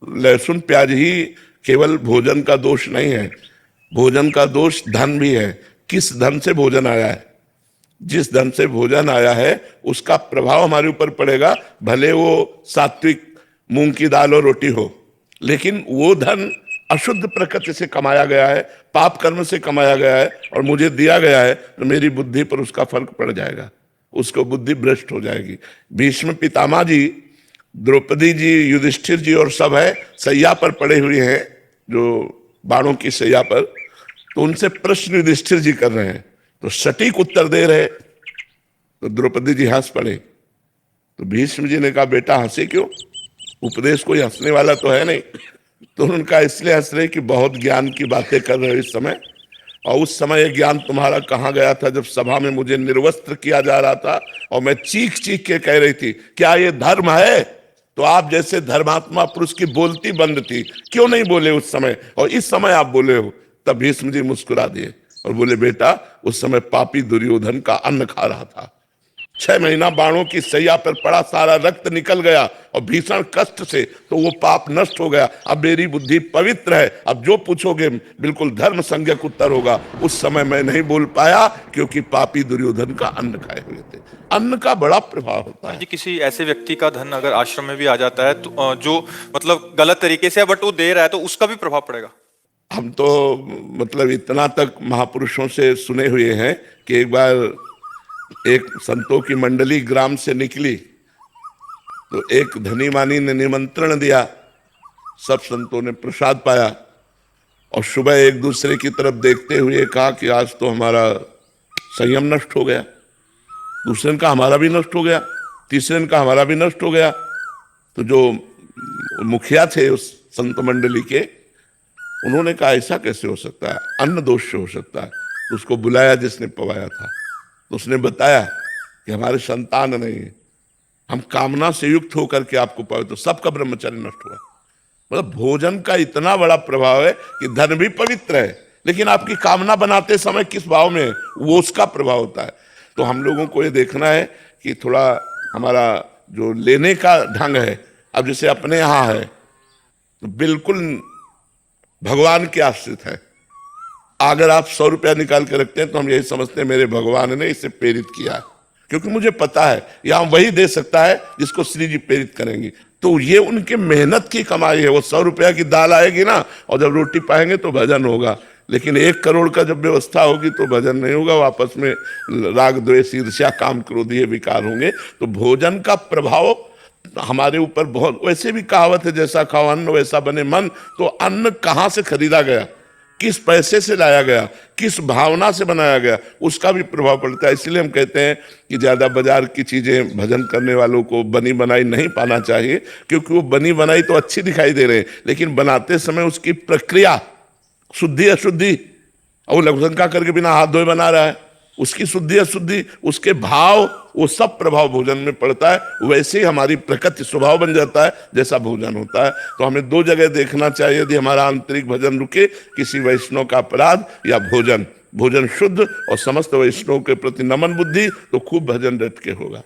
लहसुन प्याज ही केवल भोजन का दोष नहीं है, भोजन का दोष धन भी है। किस धन से भोजन आया है, जिस धन से भोजन आया है उसका प्रभाव हमारे ऊपर पड़ेगा, भले वो सात्विक मूंग की दाल और रोटी हो, लेकिन वो धन अशुद्ध प्रकृति से कमाया गया है, पाप कर्म से कमाया गया है और मुझे दिया गया है, तो मेरी बुद्धि पर उसका फर्क पड़ जाएगा, उसको बुद्धि भ्रष्ट हो जाएगी। भीष्म पितामह जी, द्रौपदी जी, युधिष्ठिर जी और सब है सैया पर पड़े हुए हैं, जो बाणों की सैया पर, तो उनसे प्रश्न युधिष्ठिर जी कर रहे हैं, तो सटीक उत्तर दे रहे, तो द्रौपदी जी हंस पड़े। तो भीष्म जी ने कहा बेटा हंसे क्यों, उपदेश कोई हंसने वाला तो है नहीं। तो उनका इसलिए हंस रहे कि बहुत ज्ञान की बातें कर रहे हो इस समय, और उस समय ये ज्ञान तुम्हारा कहाँ गया था जब सभा में मुझे निर्वस्त्र किया जा रहा था और मैं चीख चीख के कह रही थी क्या ये धर्म है, तो आप जैसे धर्मात्मा पुरुष की बोलती बंद थी, क्यों नहीं बोले उस समय, और इस समय आप बोले हो। तब भीष्म जी मुस्कुरा दिए और बोले बेटा उस समय पापी दुर्योधन का अन्न खा रहा था, 6 महीना बाणों की सैया पर पड़ा, सारा रक्त निकल गया और भीषण कष्ट से, तो वो पाप नष्ट हो गया। अब मेरी बुद्धि पवित्र है, अब जो पूछोगे बिल्कुल धर्म संज्ञक उत्तर होगा। उस समय मैं नहीं बोल पाया क्योंकि पापी दुर्योधन का अन्न खाए हुए थे। अन्न का बड़ा प्रभाव होता है जी। किसी ऐसे व्यक्ति का धन अगर आश्रम में भी आ जाता है तो जो मतलब गलत तरीके से है बट वो दे रहा है, तो उसका भी प्रभाव पड़ेगा। हम तो मतलब इतना तक महापुरुषों से सुने हुए हैं कि एक बार एक संतों की मंडली ग्राम से निकली, तो एक धनी मानी ने निमंत्रण दिया, सब संतों ने प्रसाद पाया और सुबह एक दूसरे की तरफ देखते हुए कहा कि आज तो हमारा संयम नष्ट हो गया। दूसरे ने कहा हमारा भी नष्ट हो गया, तीसरे ने कहा हमारा भी नष्ट हो गया। तो जो मुखिया थे उस संत मंडली के, उन्होंने कहा ऐसा कैसे हो सकता है, अन्न दोष से हो सकता है। तो उसको बुलाया जिसने पवाया था, तो उसने बताया कि हमारे संतान नहीं है, हम कामना से युक्त होकर के आपको पाए, तो सबका ब्रह्मचर्य नष्ट हुआ। मतलब भोजन का इतना बड़ा प्रभाव है कि धन भी पवित्र है, लेकिन आपकी कामना बनाते समय किस भाव में है वो उसका प्रभाव होता है। तो हम लोगों को ये देखना है कि थोड़ा हमारा जो लेने का ढंग है, अब जैसे अपने यहाँ है तो बिल्कुल भगवान के आश्रित है। अगर आप 100 रुपया निकाल के रखते हैं तो हम यही समझते हैं मेरे भगवान ने इसे प्रेरित किया है, क्योंकि मुझे पता है यहां वही दे सकता है जिसको श्री जी प्रेरित करेंगे। तो ये उनके मेहनत की कमाई है। वो 100 रुपया की दाल आएगी ना, और जब रोटी पाएंगे तो भजन होगा, लेकिन 1 करोड़ का जब व्यवस्था होगी तो भजन नहीं होगा, आपस में राग द्वेष ईर्ष्या काम क्रोध ये विकार होंगे। तो भोजन का प्रभाव हमारे ऊपर बहुत, वैसे भी कहावत है जैसा खाओ अन्न वैसा बने मन। तो अन्न कहाँ से खरीदा गया, किस पैसे से लाया गया, किस भावना से बनाया गया, उसका भी प्रभाव पड़ता है। इसलिए हम कहते हैं कि ज्यादा बाजार की चीजें भजन करने वालों को बनी बनाई नहीं पाना चाहिए, क्योंकि वो बनी बनाई तो अच्छी दिखाई दे रहे हैं, लेकिन बनाते समय उसकी प्रक्रिया शुद्धि अशुद्धि, और वो लघुशंका करके बिना हाथ धोए बना रहा है, उसकी शुद्धि अशुद्धि, उसके भाव, वो सब प्रभाव भोजन में पड़ता है। वैसे ही हमारी प्रकृति स्वभाव बन जाता है जैसा भोजन होता है। तो हमें 2 जगह देखना चाहिए, यदि हमारा आंतरिक भजन रुके, किसी वैष्णव का अपराध या भोजन, भोजन शुद्ध और समस्त वैष्णव के प्रति नमन बुद्धि, तो खूब भजन रट के होगा।